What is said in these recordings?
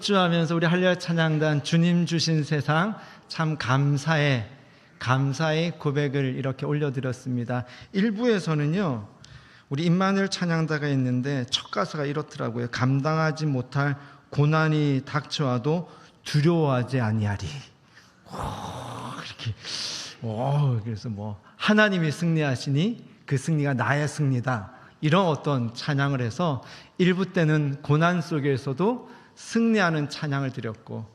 주하면서 우리 할렐루야 찬양단 주님 주신 세상 참 감사의 고백을 이렇게 올려드렸습니다. 1부에서는요 우리 임마누엘 찬양다가 있는데 첫 가사가 이렇더라고요. 감당하지 못할 고난이 닥쳐와도 두려워하지 아니하리. 이렇게 그래서 하나님이 승리하시니 그 승리가 나의 승리다, 이런 어떤 찬양을 해서 1부 때는 고난 속에서도 승리하는 찬양을 드렸고,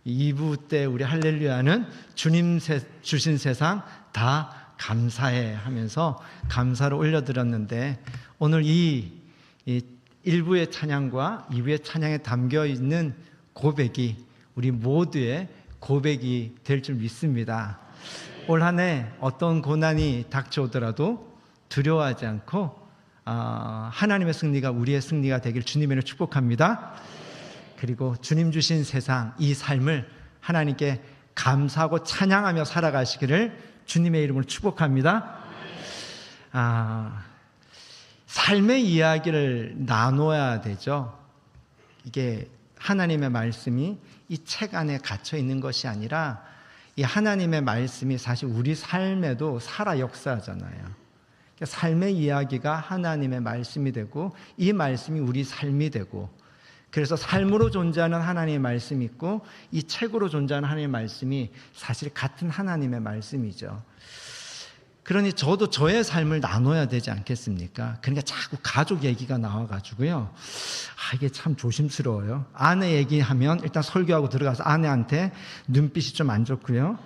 2부 때 우리 할렐루야는 주님 주신 세상 다 감사해 하면서 감사를 올려드렸는데, 오늘 이 1부의 찬양과 2부의 찬양에 담겨있는 고백이 우리 모두의 고백이 될 줄 믿습니다. 올 한 해 어떤 고난이 닥쳐오더라도 두려워하지 않고 하나님의 승리가 우리의 승리가 되길 주님의 이름으로 축복합니다. 그리고 주님 주신 세상, 이 삶을 하나님께 감사하고 찬양하며 살아가시기를 주님의 이름으로 축복합니다. 삶의 이야기를 나눠야 되죠. 이게 하나님의 말씀이 이 책 안에 갇혀 있는 것이 아니라 이 하나님의 말씀이 사실 우리 삶에도 살아 역사하잖아요. 그러니까 삶의 이야기가 하나님의 말씀이 되고 이 말씀이 우리 삶이 되고, 그래서 삶으로 존재하는 하나님의 말씀이 있고 이 책으로 존재하는 하나님의 말씀이 사실 같은 하나님의 말씀이죠. 그러니 저도 저의 삶을 나눠야 되지 않겠습니까? 그러니까 자꾸 가족 얘기가 나와가지고요, 이게 참 조심스러워요. 아내 얘기하면 일단 설교하고 들어가서 아내한테 눈빛이 좀 안 좋고요,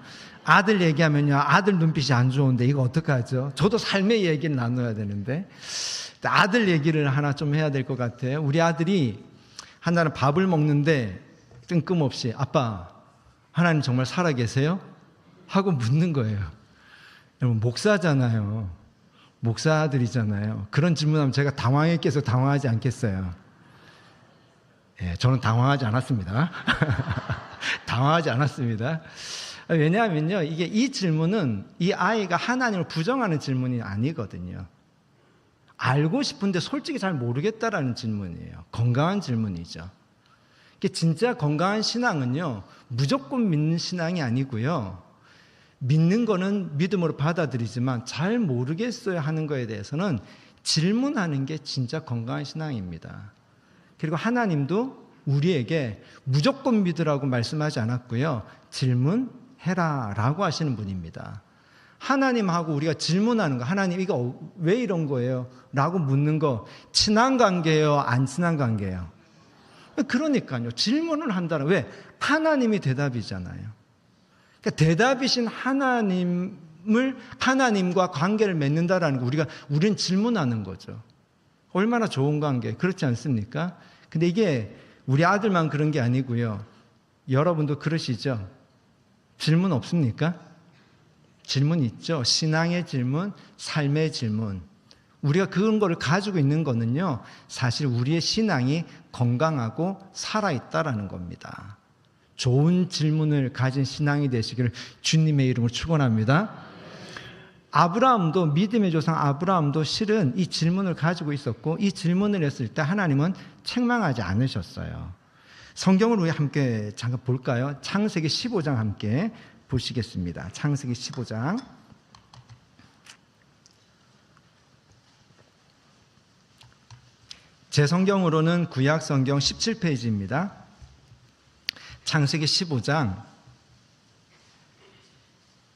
아들 얘기하면요 아들 눈빛이 안 좋은데 이거 어떡하죠? 저도 삶의 얘기를 나눠야 되는데 아들 얘기를 하나 좀 해야 될 것 같아요. 우리 아들이 한날은 밥을 먹는데 뜬금없이 아빠, 하나님 정말 살아계세요? 하고 묻는 거예요. 여러분, 목사잖아요. 목사 아들이잖아요. 그런 질문하면 제가 당황했겠어요? 당황하지 않겠어요? 저는 당황하지 않았습니다. 당황하지 않았습니다. 왜냐하면요, 이 질문은 이 아이가 하나님을 부정하는 질문이 아니거든요. 알고 싶은데 솔직히 잘 모르겠다라는 질문이에요. 건강한 질문이죠. 진짜 건강한 신앙은요, 무조건 믿는 신앙이 아니고요, 믿는 거는 믿음으로 받아들이지만 잘 모르겠어요 하는 거에 대해서는 질문하는 게 진짜 건강한 신앙입니다. 그리고 하나님도 우리에게 무조건 믿으라고 말씀하지 않았고요, 질문해라 라고 하시는 분입니다. 하나님하고 우리가 질문하는 거, 하나님 이거 왜 이런 거예요? 라고 묻는 거, 친한 관계예요? 안 친한 관계예요? 그러니까요, 질문을 한다는, 왜? 하나님이 대답이잖아요. 그러니까 대답이신 하나님과 관계를 맺는다라는 거, 우리는 질문하는 거죠. 얼마나 좋은 관계, 그렇지 않습니까? 근데 이게 우리 아들만 그런 게 아니고요, 여러분도 그러시죠? 질문 없습니까? 질문 있죠. 신앙의 질문, 삶의 질문. 우리가 그런 거를 가지고 있는 거는요, 사실 우리의 신앙이 건강하고 살아있다라는 겁니다. 좋은 질문을 가진 신앙이 되시기를 주님의 이름으로 축원합니다. 아브라함도, 믿음의 조상 아브라함도 실은 이 질문을 가지고 있었고, 이 질문을 했을 때 하나님은 책망하지 않으셨어요. 성경을 우리 함께 잠깐 볼까요? 창세기 15장 함께 보시겠습니다. 창세기 15장. 제 성경으로는 구약 성경 17페이지입니다. 창세기 15장.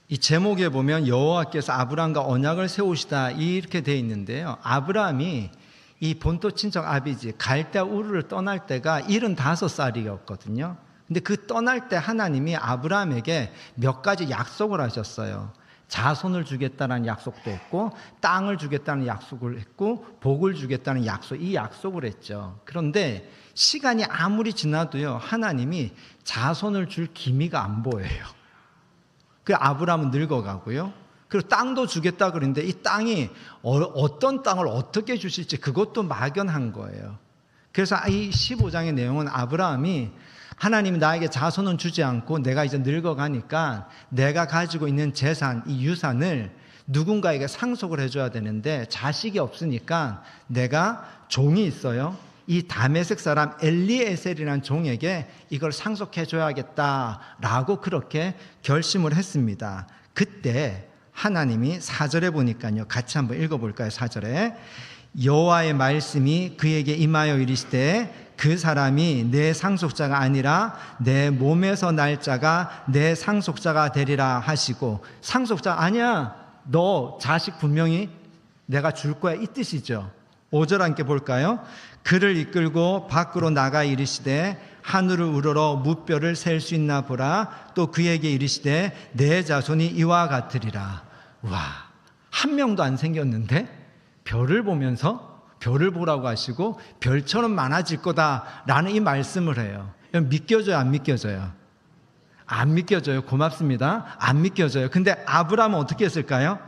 이 제목에 보면 여호와께서 아브라함과 언약을 세우시다 이렇게 되어 있는데요, 아브라함이 이 본토 친척 아비지 갈대아 우르를 떠날 때가 75살이었거든요. 근데 그 떠날 때 하나님이 아브라함에게 몇 가지 약속을 하셨어요. 자손을 주겠다는 약속도 했고, 땅을 주겠다는 약속을 했고, 복을 주겠다는 약속, 이 약속을 했죠. 그런데 시간이 아무리 지나도요, 하나님이 자손을 줄 기미가 안 보여요. 그 아브라함은 늙어가고요, 그리고 땅도 주겠다 그랬는데 이 땅이 어떤 땅을 어떻게 주실지 그것도 막연한 거예요. 그래서 이 15장의 내용은 아브라함이 하나님이 나에게 자손은 주지 않고 내가 이제 늙어가니까 내가 가지고 있는 재산, 이 유산을 누군가에게 상속을 해줘야 되는데 자식이 없으니까 내가 종이 있어요. 이 다메섹 사람 엘리에셀이라는 종에게 이걸 상속해 줘야겠다라고 그렇게 결심을 했습니다. 그때 하나님이 4절에 보니까요, 같이 한번 읽어볼까요? 4절에 여호와의 말씀이 그에게 임하여 이르시되 그 사람이 내 상속자가 아니라 내 몸에서 날 자가 내 상속자가 되리라 하시고, 상속자 아니야, 너 자식 분명히 내가 줄 거야, 이 뜻이죠. 5절 함께 볼까요? 그를 이끌고 밖으로 나가 이르시되 하늘을 우러러 무뼈를 셀 수 있나 보라. 또 그에게 이르시되 내 자손이 이와 같으리라. 와, 한 명도 안 생겼는데 별을 보면서 별을 보라고 하시고 별처럼 많아질 거다라는 이 말씀을 해요. 믿겨져요, 안 믿겨져요? 안 믿겨져요. 고맙습니다. 안 믿겨져요. 근데 아브라함은 어떻게 했을까요?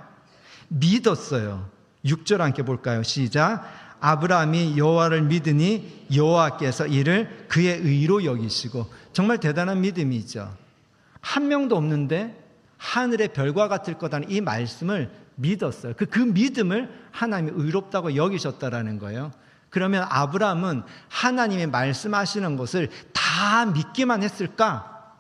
믿었어요. 6절 함께 볼까요? 시작. 아브라함이 여호와를 믿으니 여호와께서 이를 그의 의로 여기시고. 정말 대단한 믿음이죠. 한 명도 없는데 하늘의 별과 같을 거다는 이 말씀을 믿었어요. 그 믿음을 하나님이 의롭다고 여기셨다라는 거예요. 그러면 아브라함은 하나님이 말씀하시는 것을 다 믿기만 했을까?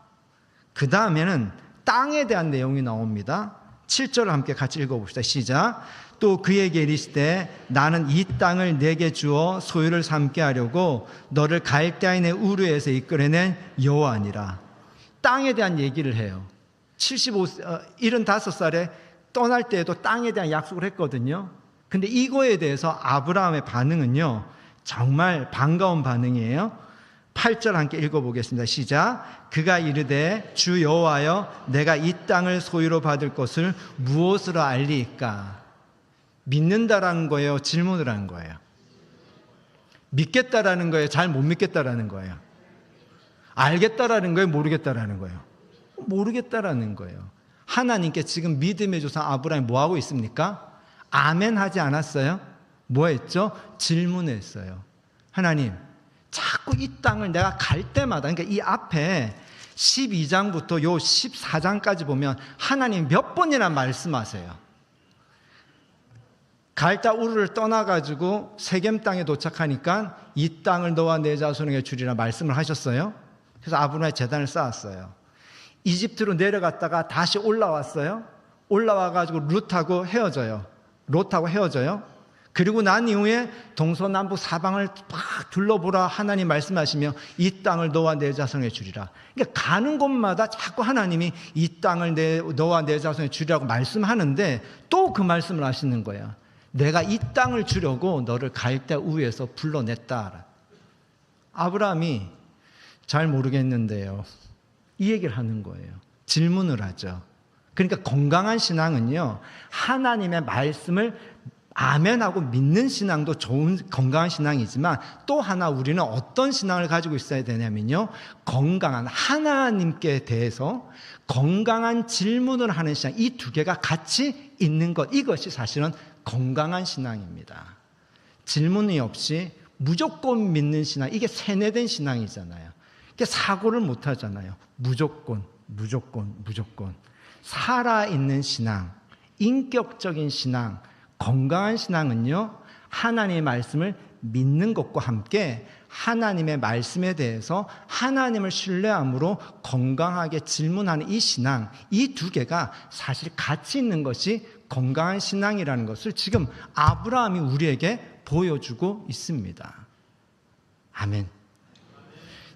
그 다음에는 땅에 대한 내용이 나옵니다. 7절을 함께 같이 읽어봅시다. 시작. 또 그에게 이르시되 나는 이 땅을 내게 주어 소유를 삼게 하려고 너를 갈대아인의 우르에서 이끌어낸 여호와니라. 땅에 대한 얘기를 해요. 75살에 떠날 때에도 땅에 대한 약속을 했거든요. 근데 이거에 대해서 아브라함의 반응은요, 정말 반가운 반응이에요. 8절 함께 읽어보겠습니다. 시작. 그가 이르되 주 여호와여 내가 이 땅을 소유로 받을 것을 무엇으로 알리이까? 믿는다라는 거예요? 질문을 하는 거예요? 믿겠다라는 거예요? 잘 못 믿겠다라는 거예요? 알겠다라는 거예요? 모르겠다라는 거예요? 모르겠다라는 거예요. 하나님께 지금 믿음의 조상 아브라함이 뭐 하고 있습니까? 아멘 하지 않았어요? 뭐 했죠? 질문했어요. 하나님, 자꾸 이 땅을 내가 갈 때마다, 그러니까 이 앞에 12장부터 요 14장까지 보면 하나님 몇 번이나 말씀하세요. 갈대 우르를 떠나가지고 세겜 땅에 도착하니까 이 땅을 너와 내 자손에게 주리라 말씀을 하셨어요. 그래서 아브라함이 제단을 쌓았어요. 이집트로 내려갔다가 다시 올라왔어요. 올라와가지고 롯하고 헤어져요. 그리고 난 이후에 동서남북 사방을 막 둘러보라 하나님 말씀하시며 이 땅을 너와 내 자손에게 주리라. 그러니까 가는 곳마다 자꾸 하나님이 이 땅을 너와 내 자손에게 주리라고 말씀하는데 또 그 말씀을 하시는 거예요. 내가 이 땅을 주려고 너를 갈대 우에서 불러냈다. 아브라함이 잘 모르겠는데요, 이 얘기를 하는 거예요. 질문을 하죠. 그러니까 건강한 신앙은요, 하나님의 말씀을 아멘하고 믿는 신앙도 좋은 건강한 신앙이지만 또 하나 우리는 어떤 신앙을 가지고 있어야 되냐면요, 건강한 하나님께 대해서 건강한 질문을 하는 신앙, 이 두 개가 같이 있는 것, 이것이 사실은 건강한 신앙입니다. 질문이 없이 무조건 믿는 신앙, 이게 세뇌된 신앙이잖아요. 이게 사고를 못 하잖아요. 무조건. 살아있는 신앙, 인격적인 신앙, 건강한 신앙은요, 하나님의 말씀을 믿는 것과 함께 하나님의 말씀에 대해서 하나님을 신뢰함으로 건강하게 질문하는 이 신앙, 이 두 개가 사실 같이 있는 것이 건강한 신앙이라는 것을 지금 아브라함이 우리에게 보여주고 있습니다. 아멘.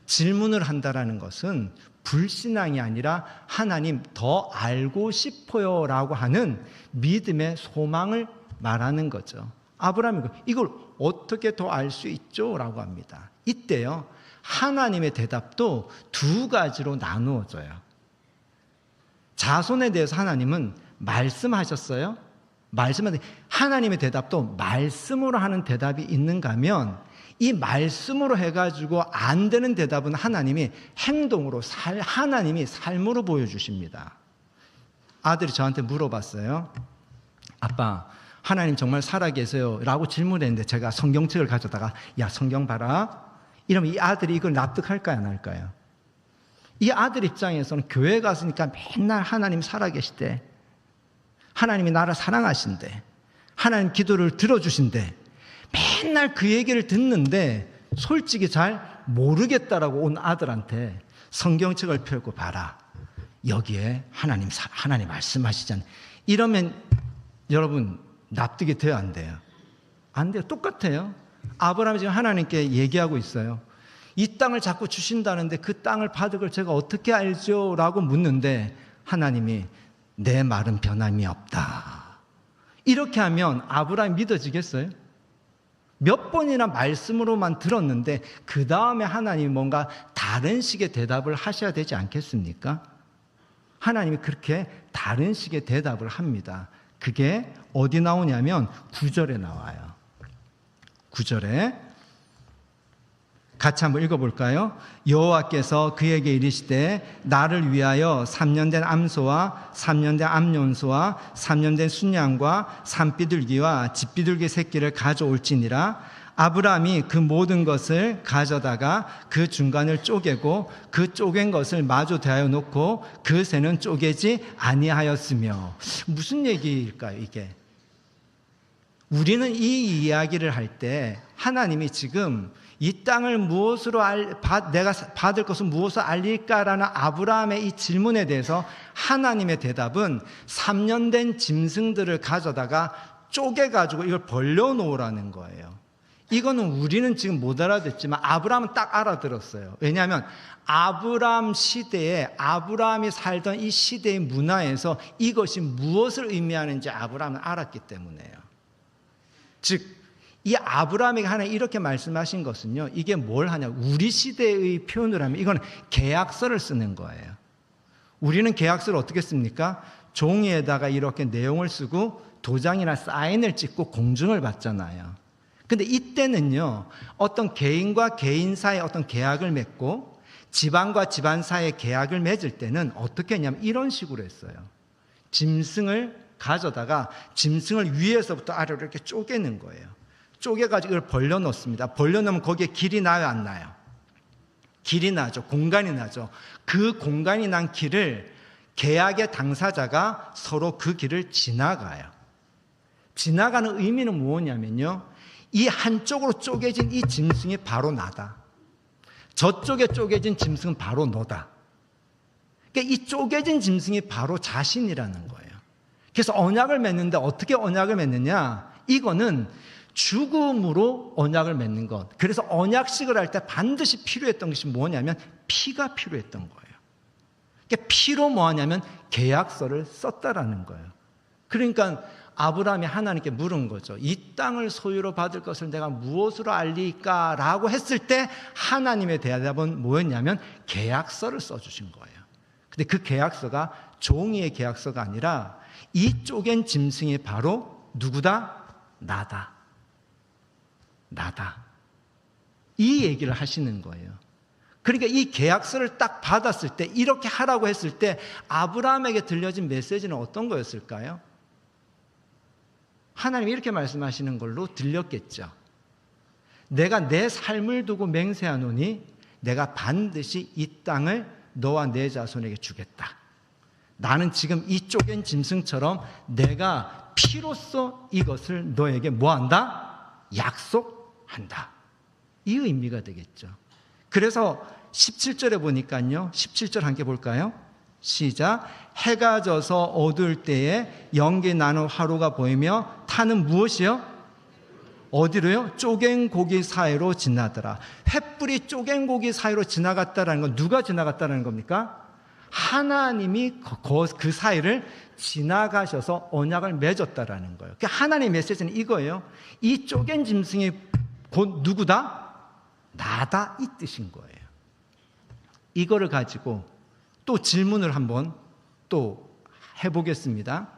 질문을 한다라는 것은 불신앙이 아니라 하나님 더 알고 싶어요 라고 하는 믿음의 소망을 말하는 거죠. 아브라함이 이걸 어떻게 더 알 수 있죠? 라고 합니다. 이때요, 하나님의 대답도 두 가지로 나누어져요. 자손에 대해서 하나님은 말씀하셨어요. 하나님의 대답도 말씀으로 하는 대답이 있는가 하면 이 말씀으로 해가지고 안 되는 대답은 하나님이 행동으로 하나님이 삶으로 보여주십니다. 아들이 저한테 물어봤어요. 아빠, 하나님 정말 살아계세요? 라고 질문했는데 제가 성경책을 가져다가 야, 성경 봐라. 이러면 이 아들이 이걸 납득할까요, 안 할까요? 이 아들 입장에서는 교회 갔으니까 맨날 하나님 살아계시대, 하나님이 나를 사랑하신대, 하나님 기도를 들어주신대, 맨날 그 얘기를 듣는데 솔직히 잘 모르겠다라고 온 아들한테 성경책을 펴고 봐라. 여기에 하나님 말씀하시잖아요. 이러면 여러분 납득이 돼요, 안 돼요? 안 돼요. 똑같아요. 아브라함이 지금 하나님께 얘기하고 있어요. 이 땅을 자꾸 주신다는데 그 땅을 받을 걸 제가 어떻게 알죠? 라고 묻는데 하나님이 내 말은 변함이 없다. 이렇게 하면 아브라함이 믿어지겠어요? 몇 번이나 말씀으로만 들었는데 그 다음에 하나님이 뭔가 다른 식의 대답을 하셔야 되지 않겠습니까? 하나님이 그렇게 다른 식의 대답을 합니다. 그게 어디 나오냐면 9절에 나와요. 9절에 같이 한번 읽어볼까요? 여호와께서 그에게 이르시되 나를 위하여 3년 된 암소와 3년 된 암염소와 3년 된 순양과 산비둘기와 집비둘기 새끼를 가져올지니라. 아브라함이 그 모든 것을 가져다가 그 중간을 쪼개고 그 쪼갠 것을 마주 대하여 놓고 그 새는 쪼개지 아니하였으며. 무슨 얘기일까요, 이게? 우리는 이 이야기를 할 때 하나님이 지금 이 땅을 무엇으로 내가 받을 것은 무엇을 알릴까라는 아브라함의 이 질문에 대해서 하나님의 대답은 3년 된 짐승들을 가져다가 쪼개가지고 이걸 벌려놓으라는 거예요. 이거는 우리는 지금 못 알아듣지만 아브라함은 딱 알아들었어요. 왜냐하면 아브라함 시대에 아브라함이 살던 이 시대의 문화에서 이것이 무엇을 의미하는지 아브라함은 알았기 때문에요. 즉 이 아브라함에게 하나님 이렇게 말씀하신 것은요, 이게 뭘 하냐, 우리 시대의 표현을 하면 이건 계약서를 쓰는 거예요. 우리는 계약서를 어떻게 씁니까? 종이에다가 이렇게 내용을 쓰고 도장이나 사인을 찍고 공증을 받잖아요. 근데 이때는요, 어떤 개인과 개인 사이에 어떤 계약을 맺고 집안과 집안 사이에 계약을 맺을 때는 어떻게 했냐면 이런 식으로 했어요. 짐승을 가져다가 짐승을 위에서부터 아래로 이렇게 쪼개는 거예요. 쪼개가지고 이걸 벌려놓습니다. 벌려놓으면 거기에 길이 나요, 안 나요? 길이 나죠. 공간이 나죠. 그 공간이 난 길을 계약의 당사자가 서로 그 길을 지나가요. 지나가는 의미는 뭐냐면요, 이 한쪽으로 쪼개진 이 짐승이 바로 나다. 저쪽에 쪼개진 짐승은 바로 너다. 그러니까 이 쪼개진 짐승이 바로 자신이라는 거예요. 그래서 언약을 맺는데 어떻게 언약을 맺느냐? 이거는 죽음으로 언약을 맺는 것. 그래서 언약식을 할 때 반드시 필요했던 것이 뭐냐면 피가 필요했던 거예요. 그러니까 피로 뭐 하냐면 계약서를 썼다라는 거예요. 그러니까 아브라함이 하나님께 물은 거죠. 이 땅을 소유로 받을 것을 내가 무엇으로 알리까? 라고 했을 때 하나님의 대답은 뭐였냐면 계약서를 써주신 거예요. 근데 그 계약서가 종이의 계약서가 아니라 이 쪼갠 짐승이 바로 누구다? 나다. 나다. 이 얘기를 하시는 거예요. 그러니까 이 계약서를 딱 받았을 때, 이렇게 하라고 했을 때 아브라함에게 들려진 메시지는 어떤 거였을까요? 하나님이 이렇게 말씀하시는 걸로 들렸겠죠. 내가 내 삶을 두고 맹세하노니 내가 반드시 이 땅을 너와 내 자손에게 주겠다. 나는 지금 이 쪼갠 짐승처럼 내가 피로써 이것을 너에게 뭐한다? 약속한다. 이 의미가 되겠죠. 그래서 17절에 보니까요, 17절 함께 볼까요? 시작. 해가 져서 어두울 때에 연기 나는 화로가 보이며 타는 무엇이요? 어디로요? 쪼갠 고기 사이로 지나더라. 횃불이 쪼갠 고기 사이로 지나갔다라는 건 누가 지나갔다는 겁니까? 하나님이 그 사이를 지나가셔서 언약을 맺었다라는 거예요. 그러니까 하나님의 메시지는 이거예요. 이 쪼갠 짐승이 곧 누구다? 나다, 이 뜻인 거예요. 이거를 가지고 또 질문을 한번 또 해보겠습니다.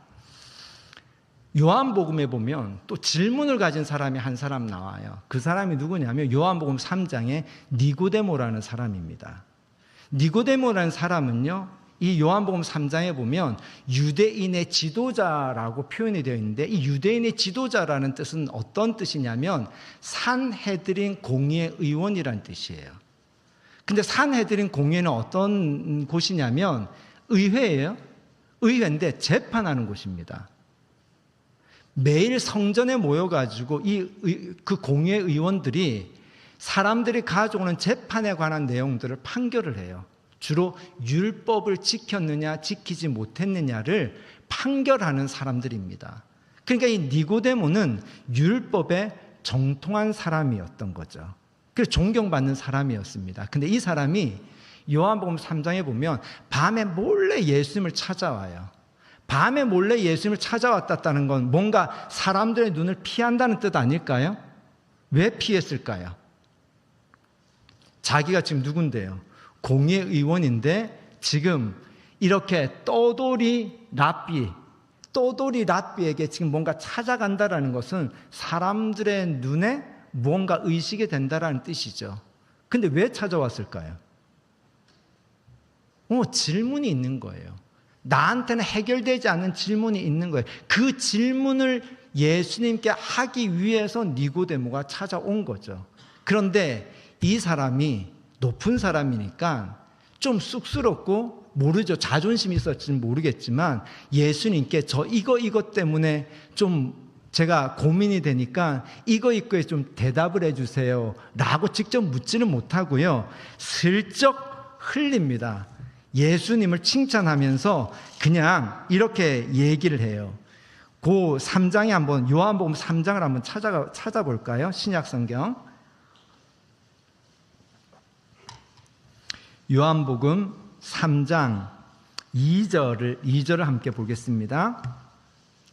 요한복음에 보면 또 질문을 가진 사람이 한 사람 나와요. 그 사람이 누구냐면 요한복음 3장에 니고데모라는 사람입니다. 니고데모라는 사람은요, 이 요한복음 3장에 보면 유대인의 지도자라고 표현이 되어 있는데, 이 유대인의 지도자라는 뜻은 어떤 뜻이냐면 산헤드린 공의회 의원이라는 뜻이에요. 근데 산헤드린 공의회는 어떤 곳이냐면 의회예요. 의회인데 재판하는 곳입니다. 매일 성전에 모여가지고 그 공의회 의원들이 사람들이 가져오는 재판에 관한 내용들을 판결을 해요. 주로 율법을 지켰느냐 지키지 못했느냐를 판결하는 사람들입니다. 그러니까 이 니고데모는 율법에 정통한 사람이었던 거죠. 그래서 존경받는 사람이었습니다. 근데 이 사람이 요한복음 3장에 보면 밤에 몰래 예수님을 찾아와요. 밤에 몰래 예수님을 찾아왔다는 건 뭔가 사람들의 눈을 피한다는 뜻 아닐까요? 왜 피했을까요? 자기가 지금 누군데요? 공의 의원인데 지금 이렇게 떠돌이 랍비에게 지금 뭔가 찾아간다라는 것은 사람들의 눈에 뭔가 의식이 된다라는 뜻이죠. 근데 왜 찾아왔을까요? 질문이 있는 거예요. 나한테는 해결되지 않는 질문이 있는 거예요. 그 질문을 예수님께 하기 위해서 니고데모가 찾아온 거죠. 그런데 이 사람이 높은 사람이니까 좀 쑥스럽고 모르죠. 자존심이 있었지는 모르겠지만 예수님께 저 이것 때문에 좀 제가 고민이 되니까 이거에 좀 대답을 해주세요 라고 직접 묻지는 못하고요. 슬쩍 흘립니다. 예수님을 칭찬하면서 그냥 이렇게 얘기를 해요. 그 3장에 한번 요한복음 3장을 한번 찾아볼까요? 신약성경 요한복음 3장 2절을 함께 보겠습니다.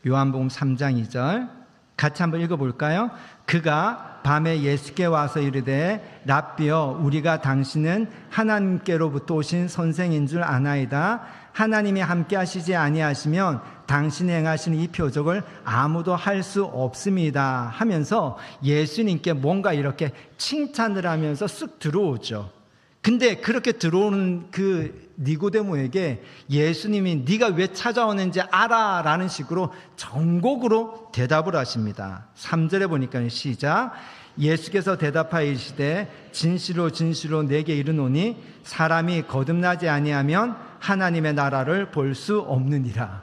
요한복음 3장 2절 같이 한번 읽어볼까요? 그가 밤에 예수께 와서 이르되 랍비여 우리가 당신은 하나님께로부터 오신 선생인 줄 아나이다. 하나님이 함께 하시지 아니하시면 당신이 행하시는 이 표적을 아무도 할 수 없습니다 하면서 예수님께 뭔가 이렇게 칭찬을 하면서 쓱 들어오죠. 근데 그렇게 들어오는 그 니고데모에게 예수님이 네가 왜 찾아오는지 알아 라는 식으로 정곡으로 대답을 하십니다. 3절에 보니까 시작. 예수께서 대답하여 이르시되 진실로 진실로 내게 이르노니 사람이 거듭나지 아니하면 하나님의 나라를 볼 수 없느니라.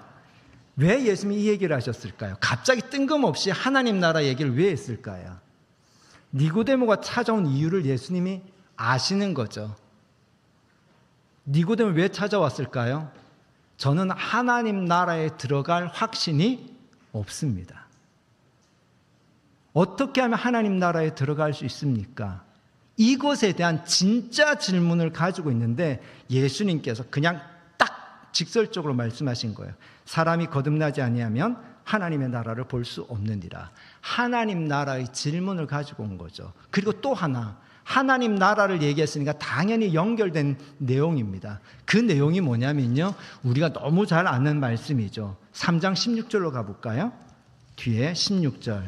왜 예수님이 이 얘기를 하셨을까요? 갑자기 뜬금없이 하나님 나라 얘기를 왜 했을까요? 니고데모가 찾아온 이유를 예수님이 아시는 거죠. 니고데모 왜 찾아왔을까요? 저는 하나님 나라에 들어갈 확신이 없습니다. 어떻게 하면 하나님 나라에 들어갈 수 있습니까? 이것에 대한 진짜 질문을 가지고 있는데 예수님께서 그냥 딱 직설적으로 말씀하신 거예요. 사람이 거듭나지 아니하면 하나님의 나라를 볼 수 없느니라. 하나님 나라의 질문을 가지고 온 거죠. 그리고 또 하나, 하나님 나라를 얘기했으니까 당연히 연결된 내용입니다. 그 내용이 뭐냐면요, 우리가 너무 잘 아는 말씀이죠. 3장 16절로 가볼까요? 뒤에 16절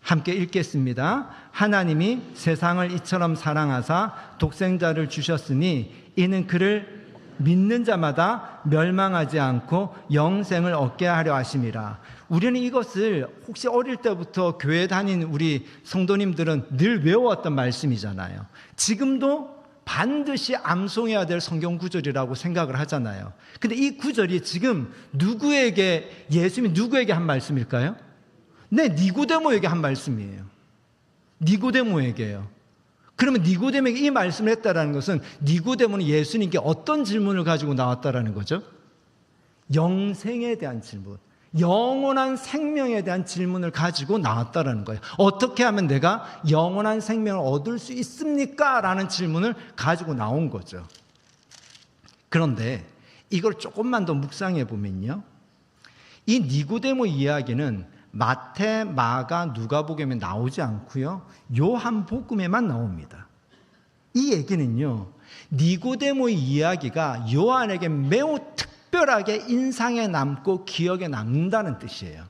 함께 읽겠습니다. 하나님이 세상을 이처럼 사랑하사 독생자를 주셨으니 이는 그를 믿는 자마다 멸망하지 않고 영생을 얻게 하려 하심이라. 우리는 이것을 혹시 어릴 때부터 교회 다닌 우리 성도님들은 늘 외워왔던 말씀이잖아요. 지금도 반드시 암송해야 될 성경 구절이라고 생각을 하잖아요. 근데 이 구절이 지금 누구에게, 예수님이 누구에게 한 말씀일까요? 네, 니고데모에게 한 말씀이에요. 니고데모에게요. 그러면 니고데모에게 이 말씀을 했다라는 것은 니고데모는 예수님께 어떤 질문을 가지고 나왔다라는 거죠? 영생에 대한 질문, 영원한 생명에 대한 질문을 가지고 나왔다라는 거예요. 어떻게 하면 내가 영원한 생명을 얻을 수 있습니까? 라는 질문을 가지고 나온 거죠. 그런데 이걸 조금만 더 묵상해 보면요, 이 니고데모 이야기는 마태, 마가, 누가복음에 나오지 않고요, 요한복음에만 나옵니다. 이 얘기는요, 니고데모의 이야기가 요한에게 매우 특별하게 인상에 남고 기억에 남는다는 뜻이에요.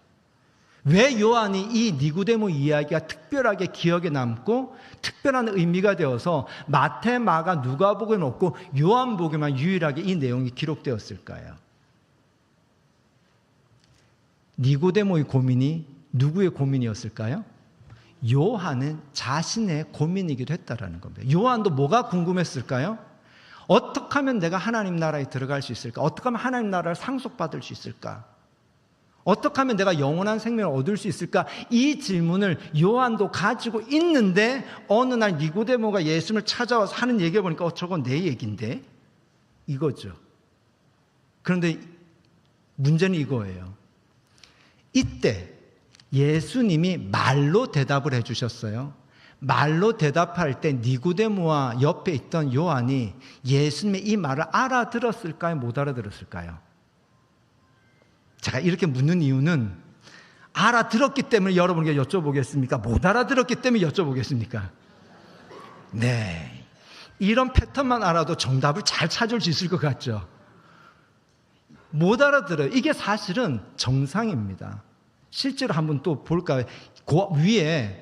왜 요한이 이 니고데모 이야기가 특별하게 기억에 남고 특별한 의미가 되어서 마태, 마가, 누가복음에 없고 요한복음에만 유일하게 이 내용이 기록되었을까요? 니고데모의 고민이 누구의 고민이었을까요? 요한은 자신의 고민이기도 했다라는 겁니다. 요한도 뭐가 궁금했을까요? 어떻게 하면 내가 하나님 나라에 들어갈 수 있을까? 어떻게 하면 하나님 나라를 상속받을 수 있을까? 어떻게 하면 내가 영원한 생명을 얻을 수 있을까? 이 질문을 요한도 가지고 있는데 어느 날 니고데모가 예수님을 찾아와서 하는 얘기를 보니까 저건 내 얘기인데? 이거죠. 그런데 문제는 이거예요. 이때 예수님이 말로 대답을 해주셨어요. 말로 대답할 때 니고데모와 옆에 있던 요한이 예수님의 이 말을 알아들었을까요? 못 알아들었을까요? 제가 이렇게 묻는 이유는 알아들었기 때문에 여러분에게 여쭤보겠습니까? 못 알아들었기 때문에 여쭤보겠습니까? 네. 이런 패턴만 알아도 정답을 잘 찾을 수 있을 것 같죠? 못 알아들어요. 이게 사실은 정상입니다. 실제로 한번 또 볼까요? 그 위에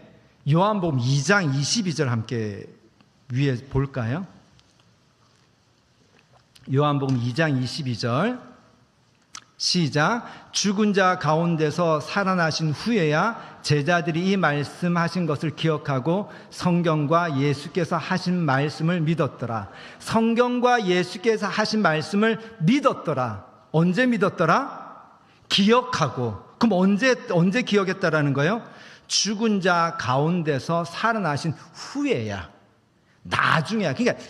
요한복음 2장 22절 함께 위에 볼까요? 요한복음 2장 22절 시작. 죽은 자 가운데서 살아나신 후에야 제자들이 이 말씀하신 것을 기억하고 성경과 예수께서 하신 말씀을 믿었더라. 성경과 예수께서 하신 말씀을 믿었더라. 언제 믿었더라? 기억하고. 그럼 언제 기억했다라는 거예요? 죽은 자 가운데서 살아나신 후에야. 나중에야. 그러니까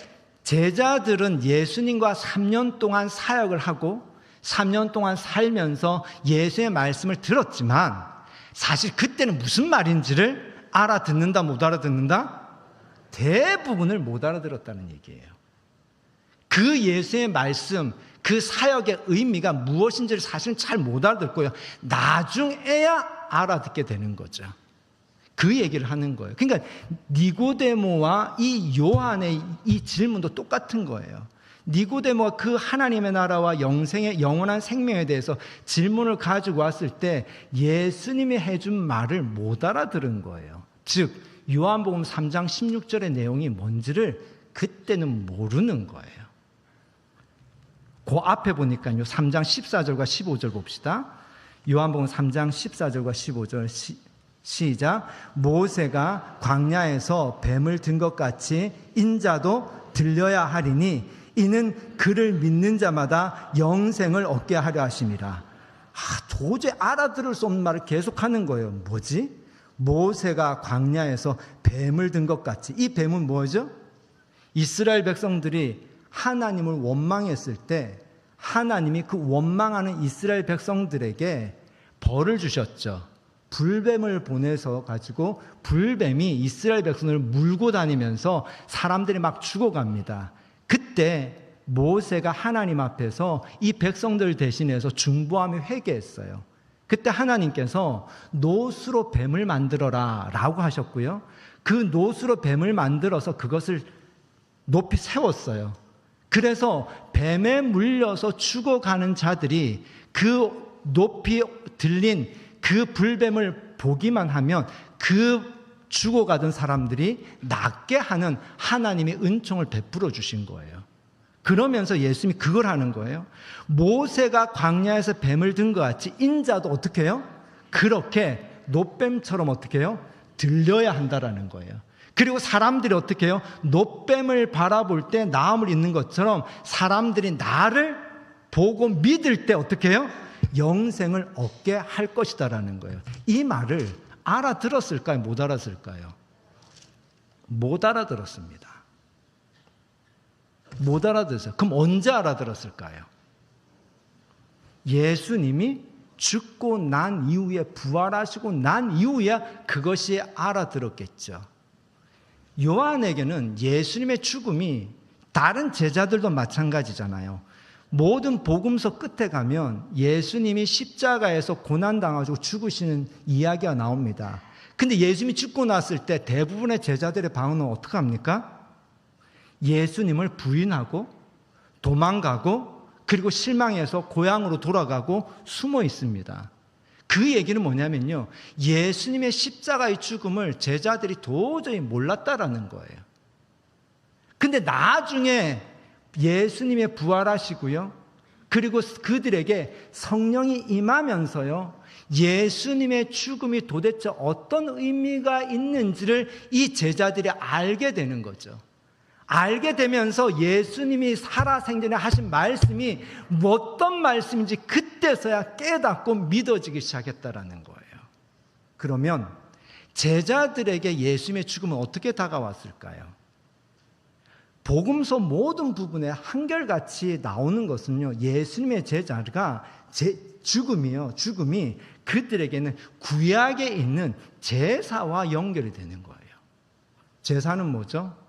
제자들은 예수님과 3년 동안 사역을 하고 3년 동안 살면서 예수의 말씀을 들었지만 사실 그때는 무슨 말인지를 알아듣는다 못 알아듣는다? 대부분을 못 알아들었다는 얘기예요. 그 예수의 말씀, 그 사역의 의미가 무엇인지를 사실은 잘 못 알아듣고요. 나중에야 알아듣게 되는 거죠. 그 얘기를 하는 거예요. 그러니까 니고데모와 이 요한의 이 질문도 똑같은 거예요. 니고데모가 그 하나님의 나라와 영원한 생명에 대해서 질문을 가지고 왔을 때 예수님이 해준 말을 못 알아들은 거예요. 즉 요한복음 3장 16절의 내용이 뭔지를 그때는 모르는 거예요. 그 앞에 보니까요. 3장 14절과 15절 봅시다. 요한복음 3장 14절과 15절 시작. 모세가 광야에서 뱀을 든 것 같이 인자도 들려야 하리니 이는 그를 믿는 자마다 영생을 얻게 하려 하심이라. 도저히 알아들을 수 없는 말을 계속하는 거예요. 뭐지? 모세가 광야에서 뱀을 든 것 같이. 이 뱀은 뭐죠? 이스라엘 백성들이 하나님을 원망했을 때 하나님이 그 원망하는 이스라엘 백성들에게 벌을 주셨죠. 불뱀을 보내서 가지고 불뱀이 이스라엘 백성을 물고 다니면서 사람들이 막 죽어갑니다. 그때 모세가 하나님 앞에서 이 백성들 대신해서 중보하며 회개했어요. 그때 하나님께서 노수로 뱀을 만들어라 라고 하셨고요. 그 노수로 뱀을 만들어서 그것을 높이 세웠어요. 그래서 뱀에 물려서 죽어가는 자들이 그 높이 들린 그 불뱀을 보기만 하면 그 죽어가던 사람들이 낫게 하는 하나님의 은총을 베풀어 주신 거예요. 그러면서 예수님이 그걸 하는 거예요. 모세가 광야에서 뱀을 든 것 같이 인자도 어떻게 해요? 그렇게 놋뱀처럼 어떻게 해요? 들려야 한다라는 거예요. 그리고 사람들이 어떻게 해요? 놋뱀을 바라볼 때 나음을 잇는 것처럼 사람들이 나를 보고 믿을 때 어떻게 해요? 영생을 얻게 할 것이다라는 거예요. 이 말을 알아들었을까요? 못 알아들었을까요? 못 알아들었습니다. 못 알아들었어요. 그럼 언제 알아들었을까요? 예수님이 죽고 난 이후에 부활하시고 난 이후에 그것이 알아들었겠죠. 요한에게는 예수님의 죽음이 다른 제자들도 마찬가지잖아요. 모든 복음서 끝에 가면 예수님이 십자가에서 고난당하고 죽으시는 이야기가 나옵니다. 근데 예수님이 죽고 났을 때 대부분의 제자들의 반응은 어떻게 합니까? 예수님을 부인하고 도망가고 그리고 실망해서 고향으로 돌아가고 숨어 있습니다. 그 얘기는 뭐냐면요. 예수님의 십자가의 죽음을 제자들이 도저히 몰랐다라는 거예요. 근데 나중에 예수님의 부활하시고요. 그리고 그들에게 성령이 임하면서요. 예수님의 죽음이 도대체 어떤 의미가 있는지를 이 제자들이 알게 되는 거죠. 알게 되면서 예수님이 살아생전에 하신 말씀이 어떤 말씀인지 그때서야 깨닫고 믿어지기 시작했다라는 거예요. 그러면 제자들에게 예수님의 죽음은 어떻게 다가왔을까요? 복음서 모든 부분에 한결같이 나오는 것은요, 예수님의 제자가 죽음이 그들에게는 구약에 있는 제사와 연결이 되는 거예요. 제사는 뭐죠?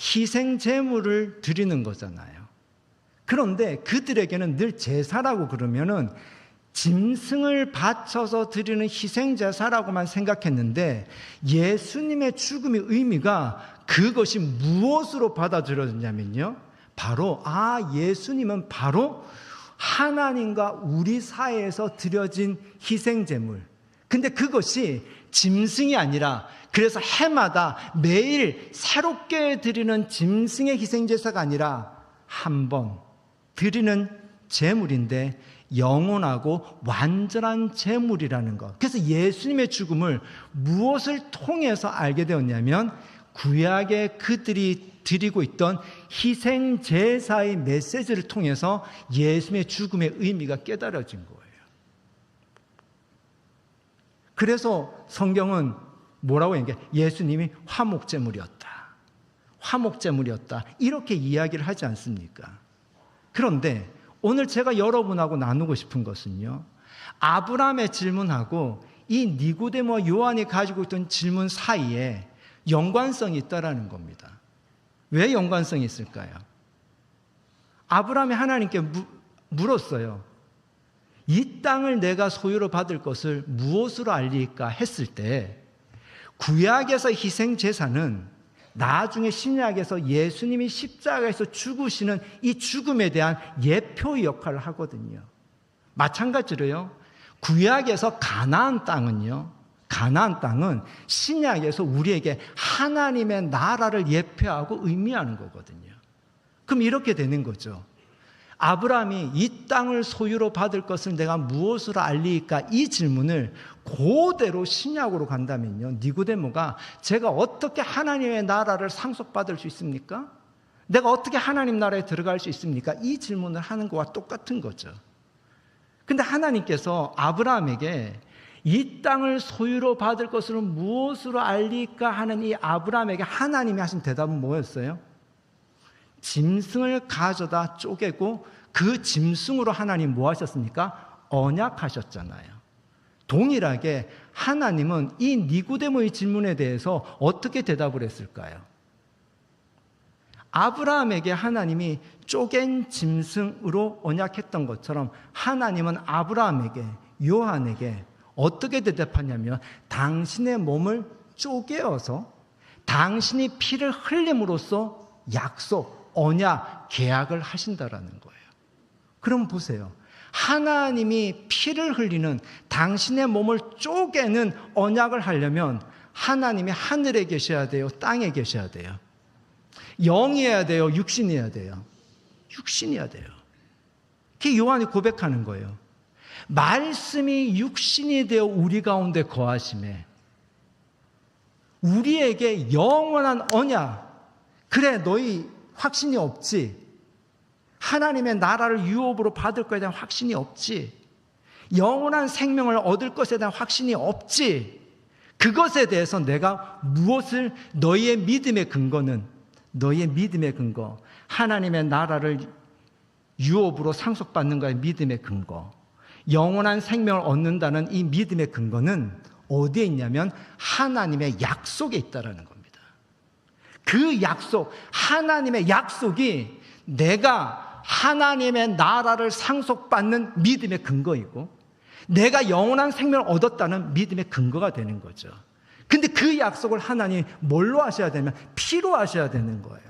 희생 제물을 드리는 거잖아요. 그런데 그들에게는 늘 제사라고 그러면은 짐승을 바쳐서 드리는 희생 제사라고만 생각했는데, 예수님의 죽음의 의미가 그것이 무엇으로 받아들여졌냐면요, 바로 예수님은 바로 하나님과 우리 사이에서 드려진 희생 제물. 근데 그것이 짐승이 아니라, 그래서 해마다 매일 새롭게 드리는 짐승의 희생제사가 아니라 한 번 드리는 제물인데 영원하고 완전한 제물이라는 것. 그래서 예수님의 죽음을 무엇을 통해서 알게 되었냐면, 구약에 그들이 드리고 있던 희생제사의 메시지를 통해서 예수님의 죽음의 의미가 깨달아진 거예요. 그래서 성경은 뭐라고 얘기해요? 예수님이 화목제물이었다. 화목제물이었다. 이렇게 이야기를 하지 않습니까? 그런데 오늘 제가 여러분하고 나누고 싶은 것은요, 아브라함의 질문하고 이 니고데모와 요한이 가지고 있던 질문 사이에 연관성이 있다라는 겁니다. 왜 연관성이 있을까요? 아브라함이 하나님께 물었어요. 이 땅을 내가 소유로 받을 것을 무엇으로 알리까 했을 때, 구약에서 희생제사는 나중에 신약에서 예수님이 십자가에서 죽으시는 이 죽음에 대한 예표의 역할을 하거든요. 마찬가지로요, 구약에서 가나안 땅은 신약에서 우리에게 하나님의 나라를 예표하고 의미하는 거거든요. 그럼 이렇게 되는 거죠. 아브라함이 이 땅을 소유로 받을 것을 내가 무엇으로 알리까? 이 질문을 그대로 신약으로 간다면요, 니고데모가 제가 어떻게 하나님의 나라를 상속받을 수 있습니까? 내가 어떻게 하나님 나라에 들어갈 수 있습니까? 이 질문을 하는 것과 똑같은 거죠. 근데 하나님께서 아브라함에게 이 땅을 소유로 받을 것을 무엇으로 알리까 하는 이 아브라함에게 하나님이 하신 대답은 뭐였어요? 짐승을 가져다 쪼개고 그 짐승으로 하나님 뭐 하셨습니까? 언약하셨잖아요. 동일하게 하나님은 이 니고데모의 질문에 대해서 어떻게 대답을 했을까요? 아브라함에게 하나님이 쪼갠 짐승으로 언약했던 것처럼 하나님은 아브라함에게, 요한에게 어떻게 대답하냐면, 당신의 몸을 쪼개어서 당신이 피를 흘림으로써 약속, 언약, 계약을 하신다라는 거예요. 그럼 보세요. 하나님이 피를 흘리는, 당신의 몸을 쪼개는 언약을 하려면 하나님이 하늘에 계셔야 돼요? 땅에 계셔야 돼요? 영이어야 돼요? 육신이어야 돼요? 육신이어야 돼요. 그게 요한이 고백하는 거예요. 말씀이 육신이 되어 우리 가운데 거하심에 우리에게 영원한 언약, 그래 너희 확신이 없지, 하나님의 나라를 유업으로 받을 것에 대한 확신이 없지, 영원한 생명을 얻을 것에 대한 확신이 없지, 그것에 대해서 내가 무엇을, 너희의 믿음의 근거는, 너희의 믿음의 근거, 하나님의 나라를 유업으로 상속받는 것의 믿음의 근거, 영원한 생명을 얻는다는 이 믿음의 근거는 어디에 있냐면 하나님의 약속에 있다라는 겁니다. 그 약속, 하나님의 약속이 내가 하나님의 나라를 상속받는 믿음의 근거이고, 내가 영원한 생명을 얻었다는 믿음의 근거가 되는 거죠. 근데 그 약속을 하나님이 뭘로 하셔야 되면 피로 하셔야 되는 거예요.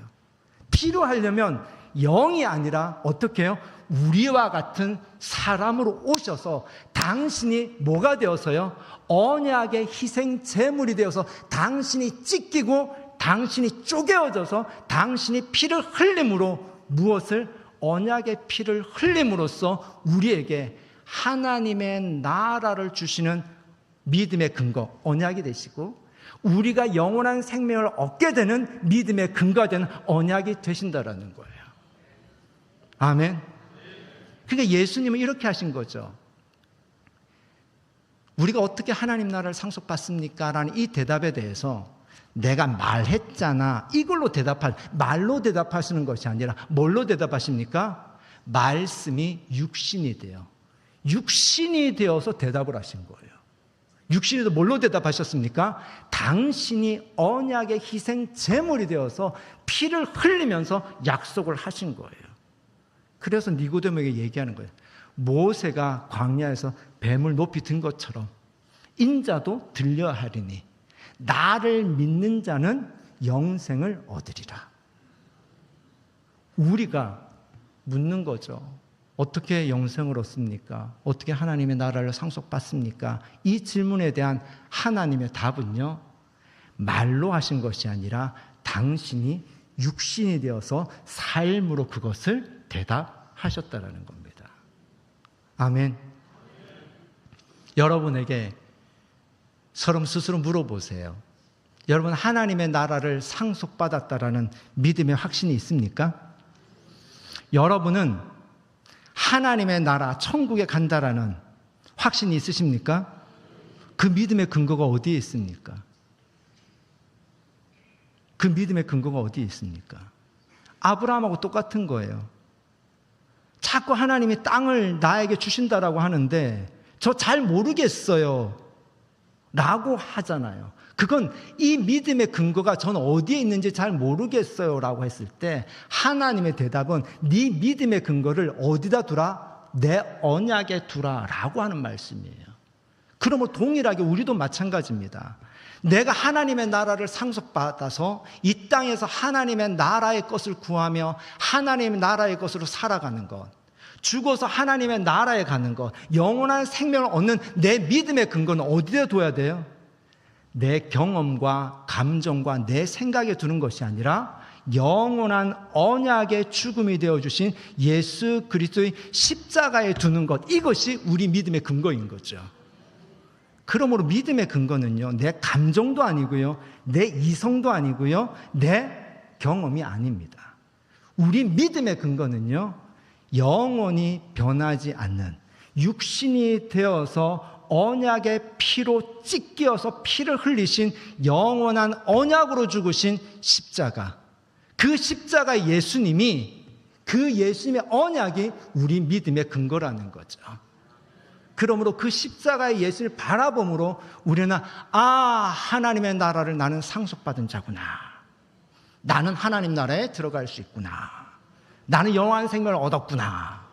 피로 하려면 영이 아니라 어떻게 해요? 우리와 같은 사람으로 오셔서 당신이 뭐가 되어서요? 언약의 희생 제물이 되어서 당신이 찢기고 당신이 쪼개어져서 당신이 피를 흘림으로, 무엇을? 언약의 피를 흘림으로써 우리에게 하나님의 나라를 주시는 믿음의 근거, 언약이 되시고, 우리가 영원한 생명을 얻게 되는 믿음의 근거가 되는 언약이 되신다라는 거예요. 아멘. 그러니까 예수님은 이렇게 하신 거죠. 우리가 어떻게 하나님 나라를 상속받습니까? 라는 이 대답에 대해서 내가 말했잖아, 이걸로 말로 대답하시는 것이 아니라 뭘로 대답하십니까? 말씀이 육신이 돼요. 육신이 되어서 대답을 하신 거예요. 육신이 되어 뭘로 대답하셨습니까? 당신이 언약의 희생 제물이 되어서 피를 흘리면서 약속을 하신 거예요. 그래서 니고데모에게 얘기하는 거예요. 모세가 광야에서 뱀을 높이 든 것처럼 인자도 들려야 하리니 나를 믿는 자는 영생을 얻으리라. 우리가 묻는 거죠. 어떻게 영생을 얻습니까? 어떻게 하나님의 나라를 상속받습니까? 이 질문에 대한 하나님의 답은요, 말로 하신 것이 아니라 당신이 육신이 되어서 삶으로 그것을 대답하셨다라는 겁니다. 아멘. 여러분에게 스스로 물어보세요. 여러분, 하나님의 나라를 상속받았다라는 믿음의 확신이 있습니까? 여러분은 하나님의 나라, 천국에 간다라는 확신이 있으십니까? 그 믿음의 근거가 어디에 있습니까? 그 믿음의 근거가 어디에 있습니까? 아브라함하고 똑같은 거예요. 자꾸 하나님이 땅을 나에게 주신다라고 하는데 저 잘 모르겠어요 라고 하잖아요. 그건 이 믿음의 근거가 저는 어디에 있는지 잘 모르겠어요 라고 했을 때 하나님의 대답은 네 믿음의 근거를 어디다 두라? 내 언약에 두라 라고 하는 말씀이에요. 그러면 동일하게 우리도 마찬가지입니다. 내가 하나님의 나라를 상속받아서 이 땅에서 하나님의 나라의 것을 구하며 하나님의 나라의 것으로 살아가는 것, 죽어서 하나님의 나라에 가는 것, 영원한 생명을 얻는 내 믿음의 근거는 어디에 둬야 돼요? 내 경험과 감정과 내 생각에 두는 것이 아니라 영원한 언약의 죽음이 되어주신 예수 그리스도의 십자가에 두는 것, 이것이 우리 믿음의 근거인 거죠. 그러므로 믿음의 근거는요, 내 감정도 아니고요, 내 이성도 아니고요, 내 경험이 아닙니다. 우리 믿음의 근거는요, 영원히 변하지 않는 육신이 되어서 언약의 피로 찢겨서 피를 흘리신 영원한 언약으로 죽으신 십자가, 그 십자가 예수님이, 그 예수님의 언약이 우리 믿음의 근거라는 거죠. 그러므로 그 십자가의 예수를 바라봄으로 우리는 하나님의 나라를 나는 상속받은 자구나, 나는 하나님 나라에 들어갈 수 있구나, 나는 영원한 생명을 얻었구나.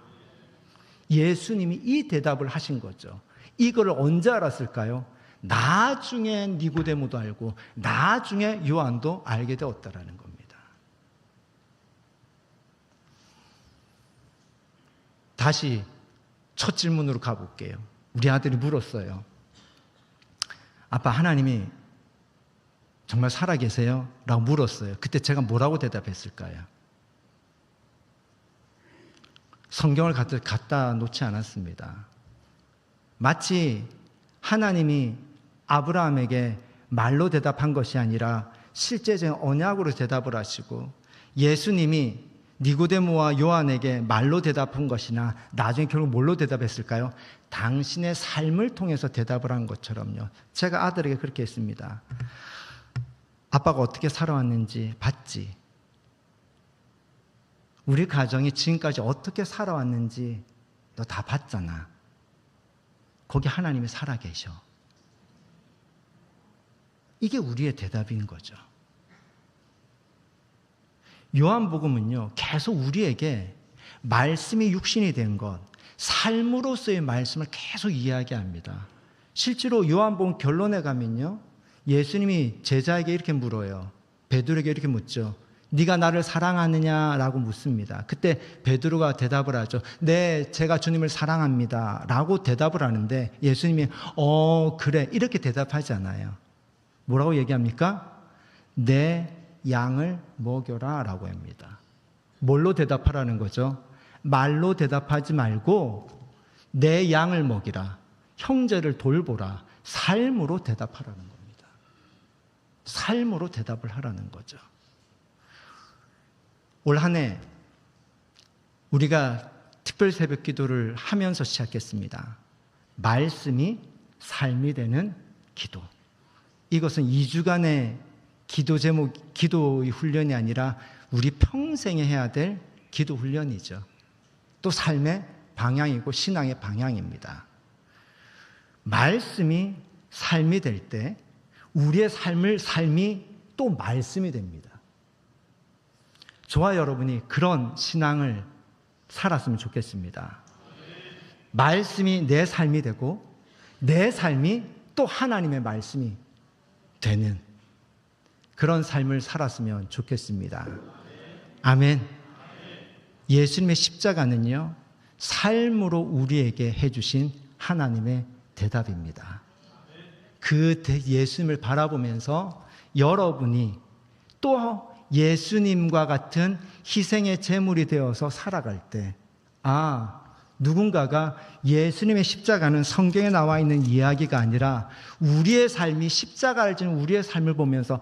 예수님이 이 대답을 하신 거죠. 이거를 언제 알았을까요? 나중에 니고데모도 알고 나중에 요한도 알게 되었다라는 겁니다. 다시 첫 질문으로 가볼게요. 우리 아들이 물었어요. 아빠, 하나님이 정말 살아계세요? 라고 물었어요. 그때 제가 뭐라고 대답했을까요? 성경을 갖다 놓지 않았습니다. 마치 하나님이 아브라함에게 말로 대답한 것이 아니라 실제적인 언약으로 대답을 하시고, 예수님이 니고데모와 요한에게 말로 대답한 것이나 나중에 결국 뭘로 대답했을까요? 당신의 삶을 통해서 대답을 한 것처럼요. 제가 아들에게 그렇게 했습니다. 아빠가 어떻게 살아왔는지 봤지? 우리 가정이 지금까지 어떻게 살아왔는지 너 다 봤잖아. 거기 하나님이 살아계셔. 이게 우리의 대답인 거죠. 요한복음은요, 계속 우리에게 말씀이 육신이 된 것, 삶으로서의 말씀을 계속 이야기합니다. 실제로 요한복음 결론에 가면요, 예수님이 제자에게 이렇게 물어요. 베드로에게 이렇게 묻죠. 네가 나를 사랑하느냐라고 묻습니다. 그때 베드로가 대답을 하죠. 네, 제가 주님을 사랑합니다 라고 대답을 하는데 예수님이 그래, 이렇게 대답하지 않아요. 뭐라고 얘기합니까? 내 양을 먹여라 라고 합니다. 뭘로 대답하라는 거죠? 말로 대답하지 말고 내 양을 먹이라, 형제를 돌보라, 삶으로 대답하라는 겁니다. 삶으로 대답을 하라는 거죠. 올 한 해 우리가 특별 새벽 기도를 하면서 시작했습니다. 말씀이 삶이 되는 기도. 이것은 2주간의 기도 제목, 기도의 훈련이 아니라 우리 평생에 해야 될 기도 훈련이죠. 또 삶의 방향이고 신앙의 방향입니다. 말씀이 삶이 될 때 우리의 삶이 또 말씀이 됩니다. 저와 여러분이 그런 신앙을 살았으면 좋겠습니다. 말씀이 내 삶이 되고 내 삶이 또 하나님의 말씀이 되는 그런 삶을 살았으면 좋겠습니다. 아멘. 예수님의 십자가는요, 삶으로 우리에게 해주신 하나님의 대답입니다. 그 예수님을 바라보면서 여러분이 또 예수님과 같은 희생의 제물이 되어서 살아갈 때, 누군가가 예수님의 십자가는 성경에 나와 있는 이야기가 아니라 우리의 삶이 십자가를 지는 우리의 삶을 보면서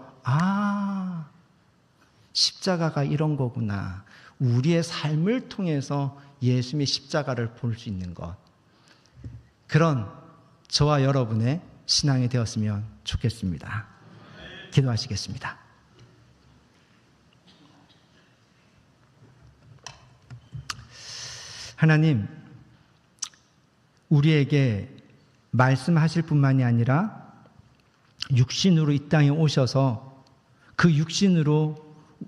십자가가 이런 거구나. 우리의 삶을 통해서 예수님의 십자가를 볼 수 있는 것. 그런 저와 여러분의 신앙이 되었으면 좋겠습니다. 기도하시겠습니다. 하나님, 우리에게 말씀하실 뿐만이 아니라 육신으로 이 땅에 오셔서 그 육신으로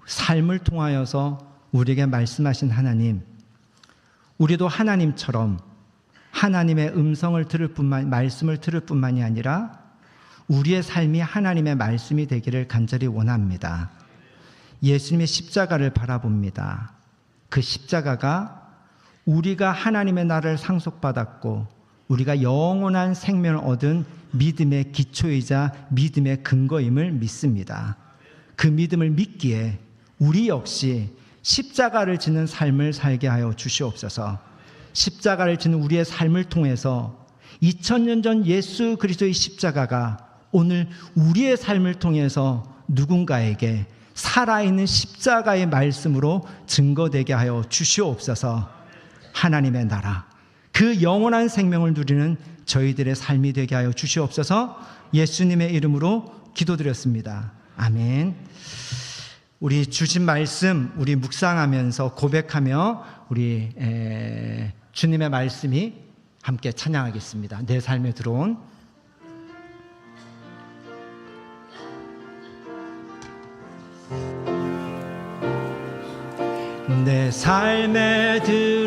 삶을 통하여서 우리에게 말씀하신 하나님, 우리도 하나님처럼 하나님의 음성을 말씀을 들을 뿐만이 아니라 우리의 삶이 하나님의 말씀이 되기를 간절히 원합니다. 예수님의 십자가를 바라봅니다. 그 십자가가 우리가 하나님의 나라를 상속받았고 우리가 영원한 생명을 얻은 믿음의 기초이자 믿음의 근거임을 믿습니다. 그 믿음을 믿기에 우리 역시 십자가를 지는 삶을 살게 하여 주시옵소서. 십자가를 지는 우리의 삶을 통해서 2000년 전 예수 그리스도의 십자가가 오늘 우리의 삶을 통해서 누군가에게 살아있는 십자가의 말씀으로 증거되게 하여 주시옵소서. 하나님의 나라, 그 영원한 생명을 누리는 저희들의 삶이 되게 하여 주시옵소서. 예수님의 이름으로 기도드렸습니다. 아멘. 우리 주신 말씀 우리 묵상하면서 고백하며 우리 주님의 말씀이 함께 찬양하겠습니다. 내 삶에 들어온 내 삶에 들어온